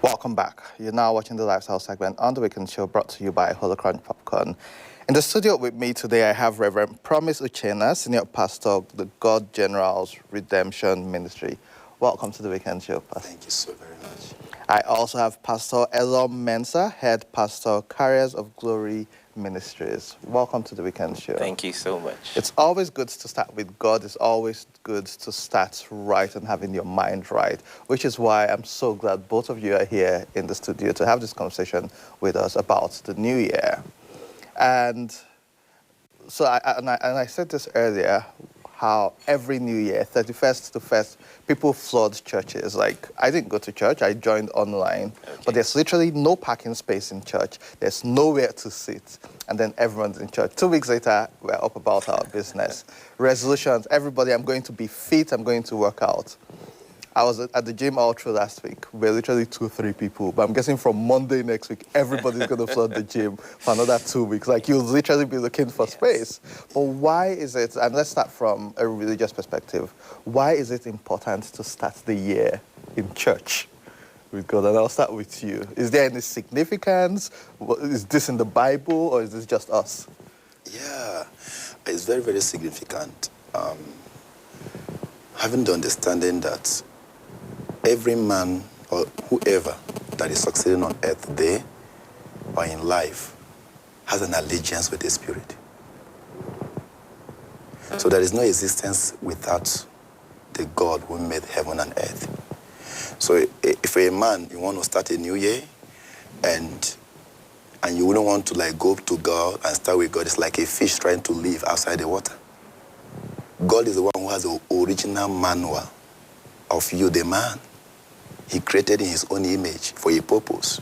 Welcome back. You're now watching the Lifestyle segment on the Weekend Show brought to you by Holocron Popcorn. In the studio with me today, I have Reverend Promise Uchenna, Senior Pastor of the God General's Redemption Ministry. Welcome to the Weekend Show, Pastor. Thank you so very much. I also have Pastor Elom Mensah, Head Pastor, Carriers of Glory Ministries. Welcome to the Weekend Show. Thank you so much. It's always good to start with God. It's always good to start right and having your mind right, which is why I'm so glad both of you are here in the studio to have this conversation with us about the new year. And so I said this earlier, how every new year, 31st to 1st, people flood churches. Like, I didn't go to church, I joined online, but there's literally no parking space in church. There's nowhere to sit. And then everyone's in church. 2 weeks later, we're up about our business. Resolutions, everybody, I'm going to be fit, I'm going to work out. I was at the gym all through last week. We're literally 2 or 3 people. But I'm guessing from Monday next week, everybody's going to flood the gym for another 2 weeks. Like, you'll literally be looking for space. But why is it, and let's start from a religious perspective, why is it important to start the year in church with God? And I'll start with you. Is there any significance? Is this in the Bible, or is this just us? Yeah, it's very, very significant. Having the understanding that every man or whoever that is succeeding on earth today or in life has an allegiance with the Spirit. So there is no existence without the God who made heaven and earth. So if a man, you want to start a new year and you wouldn't want to like go to God and start with God, it's like a fish trying to live outside the water. God is the one who has the original manual of you, the man. He created in his own image for a purpose.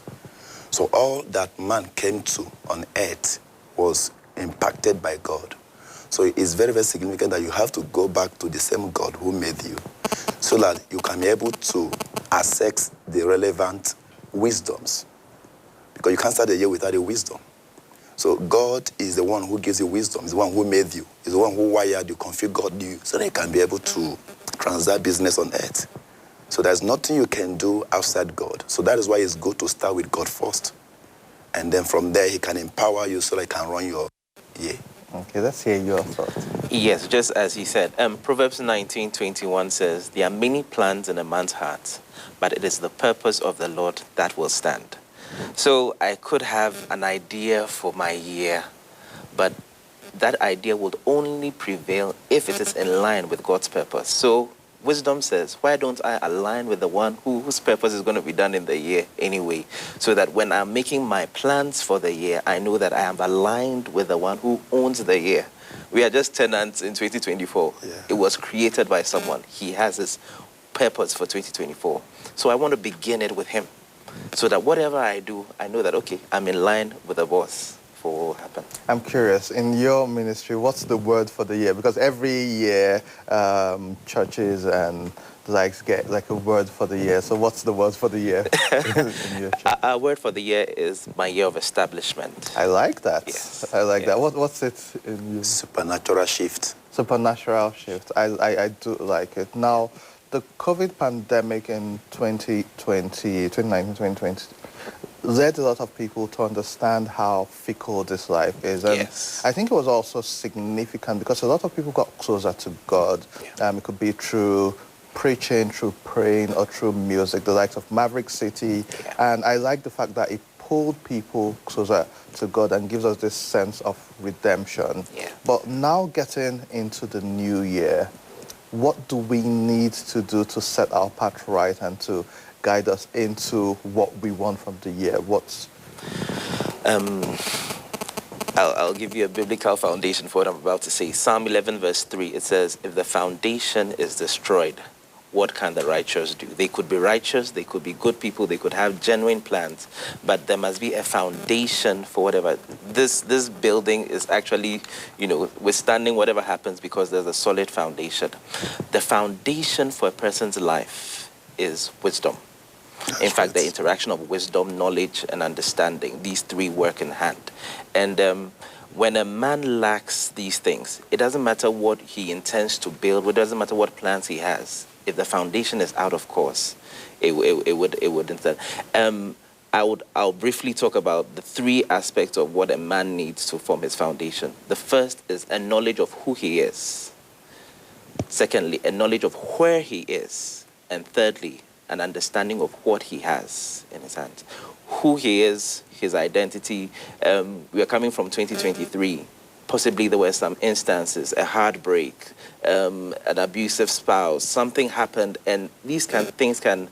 So all that man came to on earth was impacted by God. So it's very, very significant that you have to go back to the same God who made you so that you can be able to access the relevant wisdoms. Because you can't start the year without a wisdom. So God is the one who gives you wisdom. He's the one who made you. He's the one who wired you, configured you, so that you can be able to transact business on earth. So there's nothing you can do outside God. So that is why it's good to start with God first. And then from there, he can empower you so that he can run your year. Okay, let's hear your thoughts. Yes, just as he said, Proverbs 19:21 says, "There are many plans in a man's heart, but it is the purpose of the Lord that will stand." So I could have an idea for my year, but that idea would only prevail if it is in line with God's purpose. So wisdom says, why don't I align with the one whose purpose is going to be done in the year anyway, so that when I'm making my plans for the year, I know that I am aligned with the one who owns the year. We are just tenants in 2024. Yeah. It was created by someone. He has his purpose for 2024. So I want to begin it with him, so that whatever I do, I know that, okay, I'm in line with the boss for what will happen. I'm curious, in your ministry, what's the word for the year? Because every year, churches and the likes get like a word for the year. So what's the word for the year in your church? Our word for the year is my year of establishment. I like that. Yes. I like that. What's it in you? Supernatural shift. Supernatural shift. I do like it. Now, the COVID pandemic in 2020 led a lot of people to understand how fickle this life is. And yes. I think it was also significant because a lot of people got closer to God. Yeah. It could be through preaching, through praying, or through music, the likes of Maverick City. Yeah. And I like the fact that it pulled people closer to God and gives us this sense of redemption. Yeah. But now getting into the new year, what do we need to do to set our path right and to guide us into what we want from the year? I'll give you a biblical foundation for what I'm about to say. Psalm 11 verse 3, it says, if the foundation is destroyed, what can the righteous do? They could be righteous, they could be good people, they could have genuine plans, but there must be a foundation for whatever. This building is actually, withstanding whatever happens because there's a solid foundation. The foundation for a person's life is wisdom. In fact, the interaction of wisdom, knowledge, and understanding, these three work in hand. And when a man lacks these things, it doesn't matter what he intends to build, it doesn't matter what plans he has. If the foundation is out of course, it wouldn't stand. I'll briefly talk about the three aspects of what a man needs to form his foundation. The first is a knowledge of who he is. Secondly, a knowledge of where he is. And thirdly, an understanding of what he has in his hands. Who he is, his identity. We are coming from 2023. Possibly there were some instances, a heartbreak, an abusive spouse, something happened, and these things can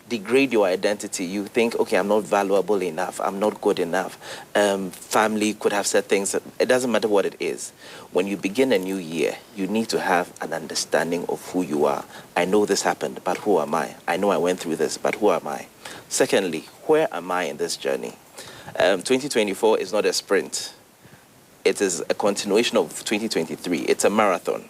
degrade your identity. You think, okay, I'm not valuable enough, I'm not good enough. Family could have said things. It doesn't matter what it is. When you begin a new year, you need to have an understanding of who you are. I know this happened, but who am I? I know I went through this, but who am I? Secondly, where am I in this journey? 2024 is not a sprint. It is a continuation of 2023. It's a marathon.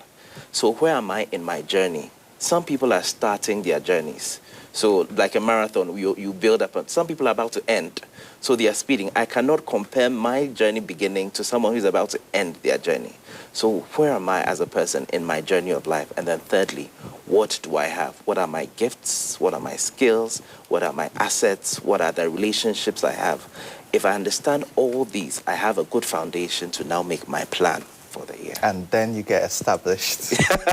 So where am I in my journey? Some people are starting their journeys. So like a marathon, you build up. Some people are about to end. So they are speeding. I cannot compare my journey beginning to someone who's about to end their journey. So where am I as a person in my journey of life? And then thirdly, what do I have? What are my gifts? What are my skills? What are my assets? What are the relationships I have? If I understand all these, I have a good foundation to now make my plan for the year. And then you get established.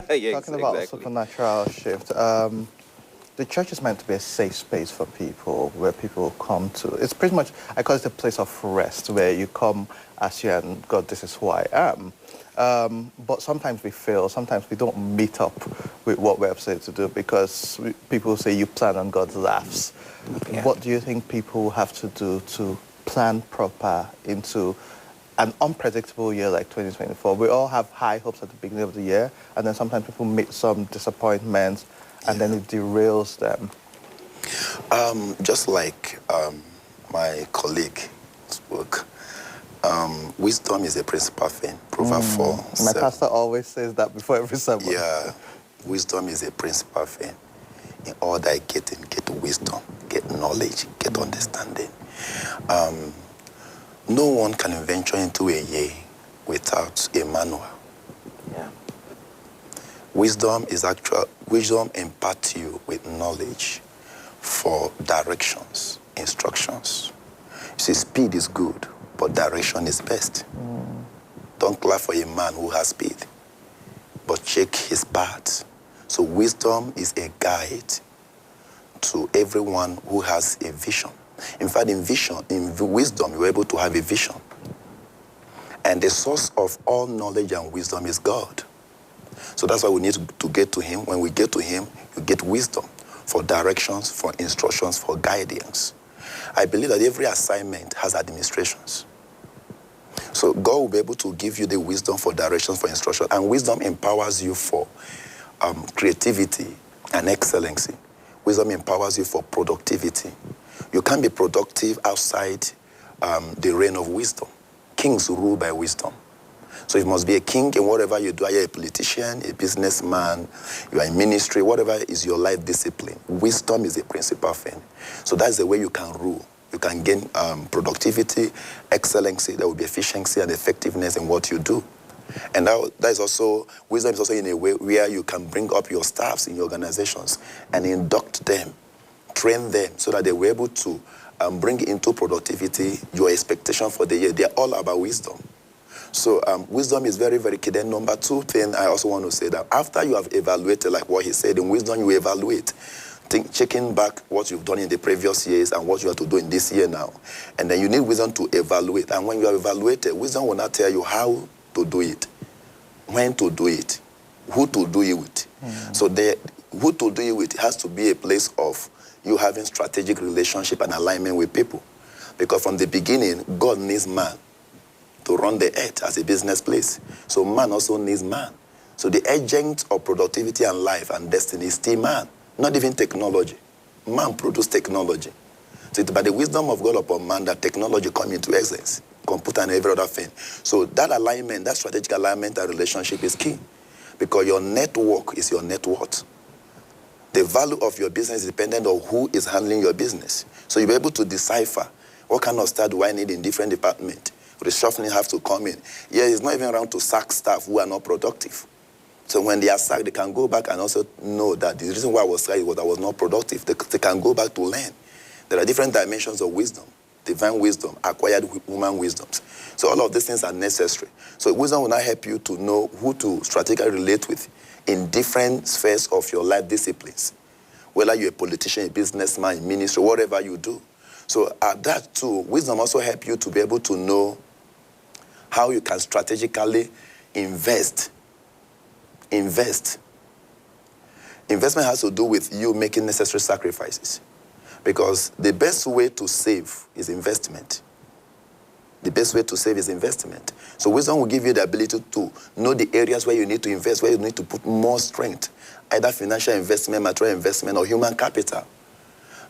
Yeah, Talking about exactly. supernatural shift, the church is meant to be a safe space for people where people come to. It's pretty much, I call it a place of rest where you come as you and God, this is who I am. But sometimes we fail. Sometimes we don't meet up with what we're supposed to do because people say you plan and God laughs. Yeah. What do you think people have to do to plan proper into an unpredictable year like 2024? We all have high hopes at the beginning of the year, and then sometimes people meet some disappointments, and then it derails them. Just like my colleague spoke, wisdom is a principal thing. Proverbs 4. My pastor always says that before every sermon. Yeah, wisdom is a principal thing. In all thy getting, get wisdom, get knowledge, get understanding. No one can venture into a year without a manual. Yeah. Wisdom imparts you with knowledge for directions, instructions. You see, speed is good, but direction is best. Don't clap for a man who has speed, but check his path. So wisdom is a guide to everyone who has a vision. In fact, in wisdom, you're able to have a vision. And the source of all knowledge and wisdom is God. So that's why we need to get to him. When we get to him, you get wisdom for directions, for instructions, for guidance. I believe that every assignment has administrations. So God will be able to give you the wisdom for directions, for instruction. And wisdom empowers you for creativity and excellency. Wisdom empowers you for productivity. You can't be productive outside the reign of wisdom. Kings rule by wisdom. So you must be a king in whatever you do. Are you a politician, a businessman, you are in ministry, whatever is your life discipline. Wisdom is a principal thing. So that's the way you can rule. You can gain productivity, excellency, there will be efficiency and effectiveness in what you do. And that is also, wisdom is also in a way where you can bring up your staffs in your organizations and induct them, train them so that they were able to bring into productivity your expectation for the year. They're all about wisdom. So wisdom is very, very key. Then number two thing I also want to say that after you have evaluated, like what he said, in wisdom you evaluate. Checking back what you've done in the previous years and what you have to do in this year now. And then you need wisdom to evaluate. And when you have evaluated, wisdom will not tell you how to do it, when to do it, who to do it with. So who to do it with has to be a place of you having strategic relationship and alignment with people. Because from the beginning, God needs man to run the earth as a business place. So man also needs man. So the agent of productivity and life and destiny is still man, not even technology. Man produces technology. So it's by the wisdom of God upon man that technology comes into essence, computer and every other thing. So that alignment, that strategic alignment and relationship is key because your network is your net worth. The value of your business is dependent on who is handling your business. So you'll be able to decipher what kind of staff do I need in different departments. Reshuffling have to come in. Yeah, it's not even around to sack staff who are not productive. So when they are sacked, they can go back and also know that the reason why I was sacked was I was not productive. They can go back to learn. There are different dimensions of wisdom. Divine wisdom, acquired human wisdoms. So all of these things are necessary. So wisdom will now help you to know who to strategically relate with in different spheres of your life disciplines. Whether you're a politician, a businessman, a minister, whatever you do. So at that too, wisdom also help you to be able to know how you can strategically invest. Investment has to do with you making necessary sacrifices. Because the best way to save is investment. The best way to save is investment. So wisdom will give you the ability to know the areas where you need to invest, where you need to put more strength, either financial investment, material investment, or human capital.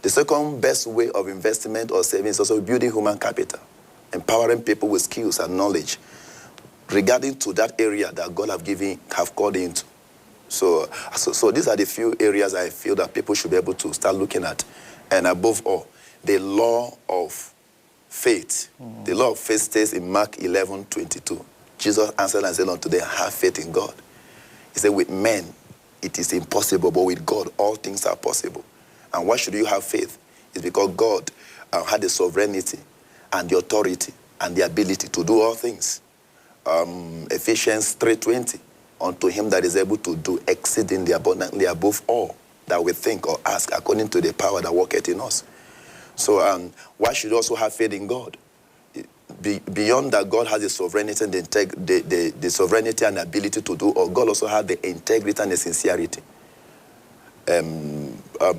The second best way of investment or saving is also building human capital, empowering people with skills and knowledge regarding to that area that God have called into. So these are the few areas I feel that people should be able to start looking at. And above all, the law of faith. The law of faith stays in Mark 11:22. Jesus answered and said unto them, have faith in God. He said, with men, it is impossible, but with God, all things are possible. And why should you have faith? It's because God had the sovereignty and the authority and the ability to do all things. Ephesians 3:20, unto him that is able to do exceedingly abundantly above all that we think or ask, according to the power that worketh in us. So why should you also have faith in God? Beyond that, God has the sovereignty and the sovereignty and ability to do, or God also has the integrity and the sincerity.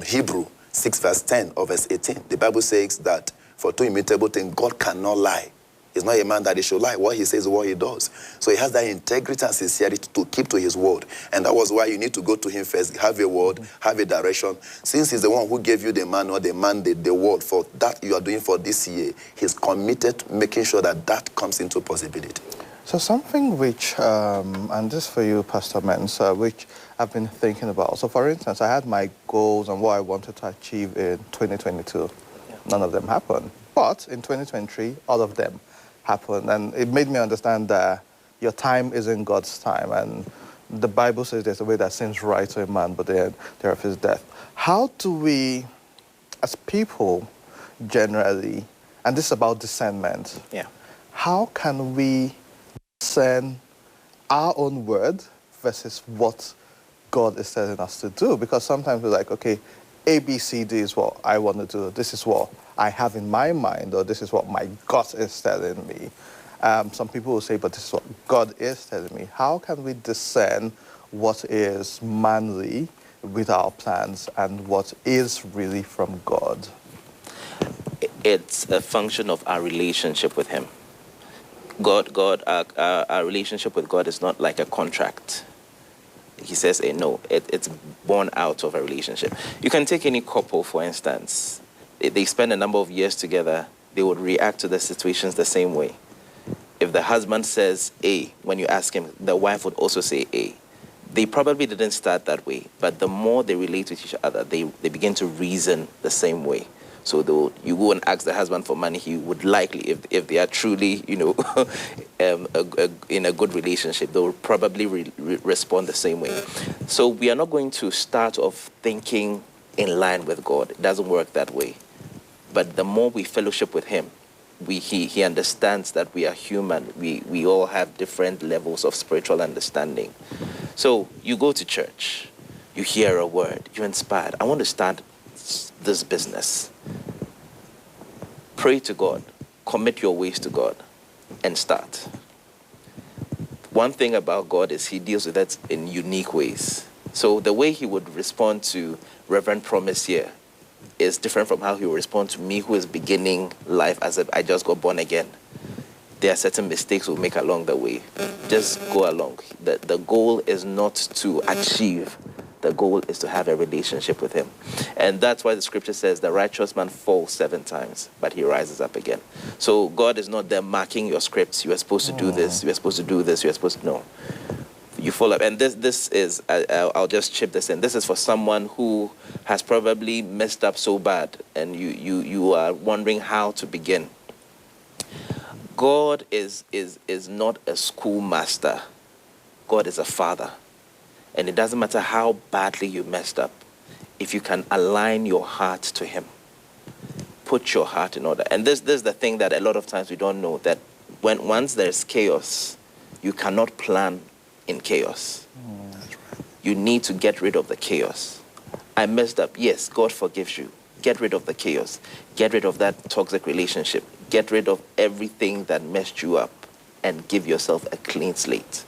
Hebrew 6 verse 10 or verse 18, the Bible says that for two immutable things, God cannot lie. He's not a man that he should lie. What he says is what he does. So he has that integrity and sincerity to keep to his word. And that was why you need to go to him first, have a word, have a direction. Since he's the one who gave you the manual, the mandate, the word for that you are doing for this year, he's committed making sure that that comes into possibility. So something which, and this for you, Pastor Mensah, which I've been thinking about. So for instance, I had my goals and what I wanted to achieve in 2022. None of them happened. But in 2023, all of them happened. And it made me understand that your time isn't God's time. And the Bible says there's a way that seems right to a man, but then thereof is death. How do we, as people generally, and this is about discernment, how can we discern our own word versus what God is telling us to do? Because sometimes we're like, okay, A, B, C, D is what I want to do. This is what I have in my mind, or this is what my gut is telling me. Some people will say, but this is what God is telling me. How can we discern what is manly with our plans and what is really from God? It's a function of our relationship with him. Our relationship with God is not like a contract. He says, no, it's born out of a relationship. You can take any couple, for instance. They spend a number of years together, they would react to the situations the same way. If the husband says A, when you ask him, the wife would also say A. They probably didn't start that way, but the more they relate with each other, they begin to reason the same way. So you go and ask the husband for money, he would likely, if they are truly, in a good relationship, they will probably respond the same way. So we are not going to start off thinking in line with God. It doesn't work that way. But the more we fellowship with him, he understands that we are human. We all have different levels of spiritual understanding. So you go to church, you hear a word, you're inspired. I want to start this business. Pray to God, commit your ways to God, and start. One thing about God is he deals with that in unique ways. So the way he would respond to Reverend Promise here is different from how he will respond to me, who is beginning life as I just got born again. There are certain mistakes we'll make along the way. Just go along. The goal is not to achieve. The goal is to have a relationship with him. And that's why the scripture says the righteous man falls 7 times, but he rises up again. So God is not there marking your scripts. You are supposed to do this. You are supposed to do this. You are supposed to... No. You fall up. And this is, I'll just chip this in. This is for someone who has probably messed up so bad and you are wondering how to begin. God is not a schoolmaster. God is a father. And it doesn't matter how badly you messed up. If you can align your heart to him, put your heart in order. And this is the thing that a lot of times we don't know, that once there's chaos, you cannot plan in chaos. That's right. You need to get rid of the chaos. I messed up. Yes, God forgives you. Get rid of the chaos. Get rid of that toxic relationship. Get rid of everything that messed you up and give yourself a clean slate.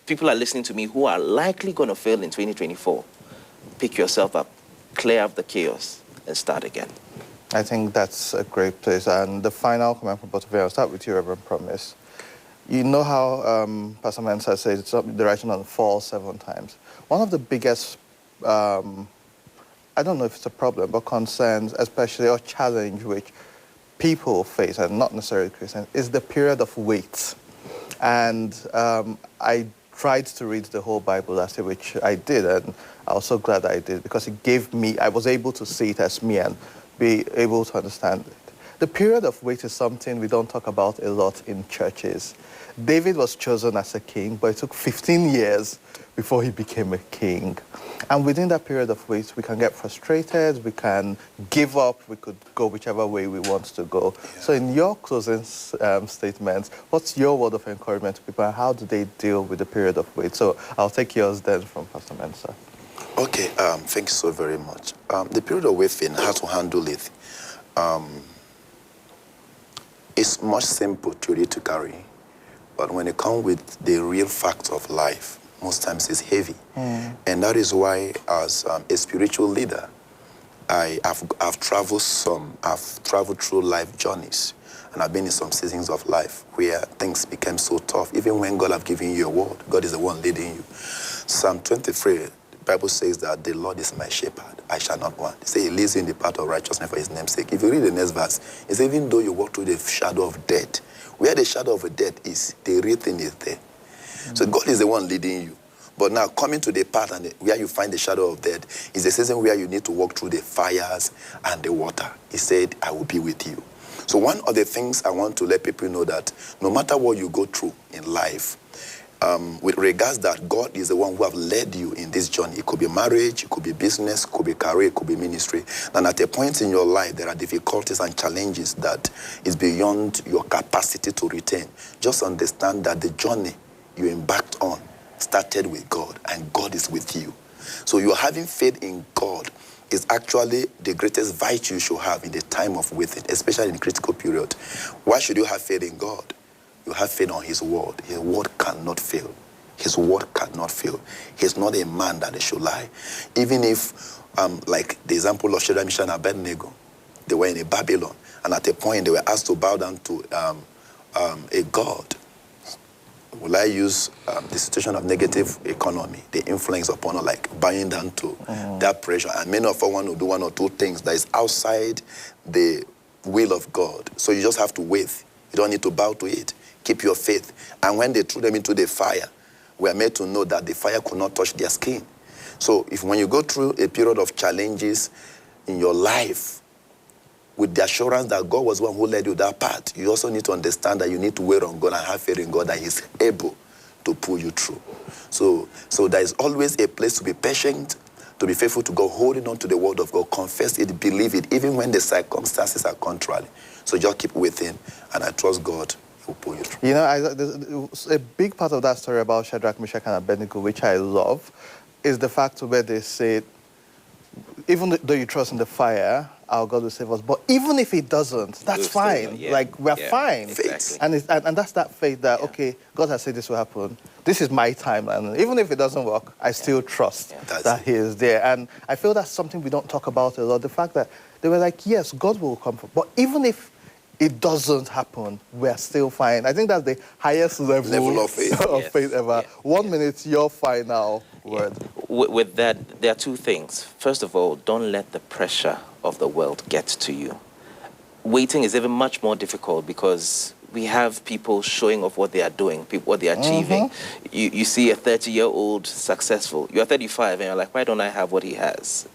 People are listening to me who are likely going to fail in 2024. Pick yourself up, clear up the chaos, and start again. I think that's a great place. And the final comment from both of you, I'll start with you, Reverend Promise. You know how Pastor Mensa says it's the writing on the fall 7 times. One of the biggest, I don't know if it's a problem, but concerns, especially, or challenge which people face, and not necessarily Christians, is the period of wait. And I tried to read the whole Bible last year, which I did, and I was so glad I did, because it gave me, I was able to see it as me and be able to understand it. The period of wait is something we don't talk about a lot in churches. David was chosen as a king, but it took 15 years before he became a king. And within that period of wait, we can get frustrated, we can give up, we could go whichever way we want to go. Yeah. So in your closing statements, what's your word of encouragement to people, and how do they deal with the period of wait? So I'll take yours then from Pastor Mensa. Okay, thank you so very much. The period of waiting, how to handle it, it's much simple to read to carry. But when it comes with the real facts of life, most times it's heavy. And that is why, as a spiritual leader, I've traveled through life journeys, and I've been in some seasons of life where things became so tough. Even when God have given you a word, God is the one leading you. Psalm 23, the Bible says that the Lord is my shepherd, I shall not want. He says he leads you in the path of righteousness for his name's sake. If you read the next verse, it says even though you walk through the shadow of death, where the shadow of death is, the real thing is there. So God is the one leading you. But now coming to the path and where you find the shadow of death is the season where you need to walk through the fires and the water. He said, I will be with you. So one of the things I want to let people know that no matter what you go through in life, with regards that God is the one who have led you in this journey. It could be marriage, it could be business, it could be career, it could be ministry. And at a point in your life, there are difficulties and challenges that is beyond your capacity to retain. Just understand that the journey you embarked on started with God, and God is with you. So you're having faith in God is actually the greatest virtue you should have in the time of waiting, especially in the critical period. Why should you have faith in God? You have faith on his word. His word cannot fail. His word cannot fail. He's not a man that he should lie. Even if, like the example of Shadrach, Meshach, and Abednego, they were in a Babylon, and at a point they were asked to bow down to a god. Will I use the situation of negative economy, the influence upon her, like bowing down to that pressure? And many of us want to do one or two things that is outside the will of God. So you just have to wait. You don't need to bow to it. Keep your faith. And when they threw them into the fire, we are made to know that the fire could not touch their skin. So when you go through a period of challenges in your life, with the assurance that God was one who led you that path, you also need to understand that you need to wait on God and have faith in God that he's able to pull you through. So there is always a place to be patient, to be faithful to God, holding on to the word of God, confess it, believe it, even when the circumstances are contrary. So just keep waiting, and I trust God will pull you through. You know, there's a big part of that story about Shadrach, Meshach, and Abednego, which I love, is the fact where they say, even though you trust in the fire, our God will save us. But even if he doesn't, that's fine. Yeah. Like, we're fine. Exactly. And that's that faith that, okay, God has said this will happen. This is my timeline. Even if it doesn't work, I still trust that he is there. And I feel that's something we don't talk about a lot. The fact that they were like, yes, God will come. But even if it doesn't happen, we're still fine. I think that's the highest level of faith, faith ever. 1 minute, your final word. With that, there are two things. First of all, don't let the pressure of the world get to you. Waiting is even much more difficult because we have people showing off what they are doing, what they are achieving. You see a 30-year-old successful. You're 35 and you're like, why don't I have what he has?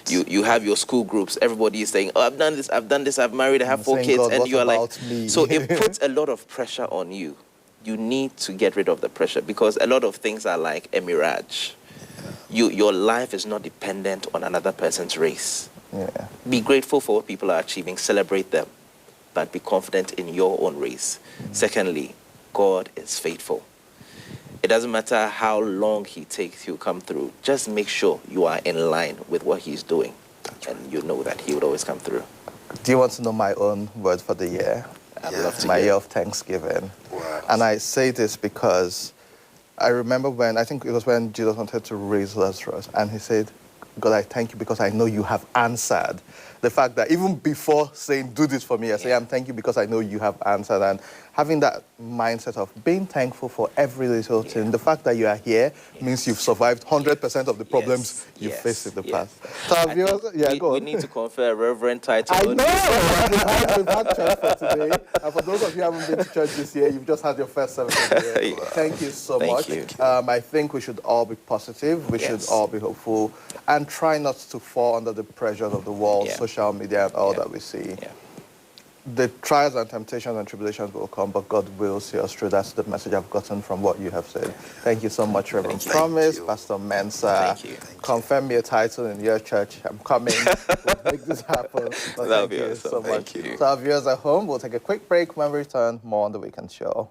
You have your school groups. Everybody is saying, oh, I've done this, I've married, I have 4 kids. God, and you are like, me? So it puts a lot of pressure on you. you need to get rid of the pressure, because a lot of things are like a mirage. Your life is not dependent on another person's race. Yeah. Be grateful for what people are achieving, celebrate them, but be confident in your own race. Secondly, God is faithful. It doesn't matter how long he takes, he'll come through. Just make sure you are in line with what he's doing, and you know that he would always come through. Do you want to know my own word for the year? I'd love to My hear. year of Thanksgiving. Wow. And I say this because I remember when, I think it was when Jesus wanted to raise Lazarus, and he said, God, I thank you because I know you have answered. The fact that even before saying, do this for me, I say, I'm thank you because I know you have answered. And having that mindset of being thankful for every little thing, the fact that you are here means you've survived 100% of the problems you faced in the past. So our viewers, go We on. need to confer a reverend title. I on know! you. We've had church for today. And for those of you who haven't been to church this year, you've just had your first service of the year. Yeah. Thank you so Thank much. you. I think we should all be positive. We should all be hopeful. And try not to fall under the pressures of the world, social media, and all that we see. Yeah. The trials and temptations and tribulations will come, but God will see us through. That's the message I've gotten from what you have said. Thank you so much, Reverend Promise, Pastor Mensa. Thank you. Confirm me a title in your church. I'm coming. We'll make this happen. But That'll thank be you awesome. so much. Thank you. So our viewers at home, we'll take a quick break. When we return, more on The Weekend Show.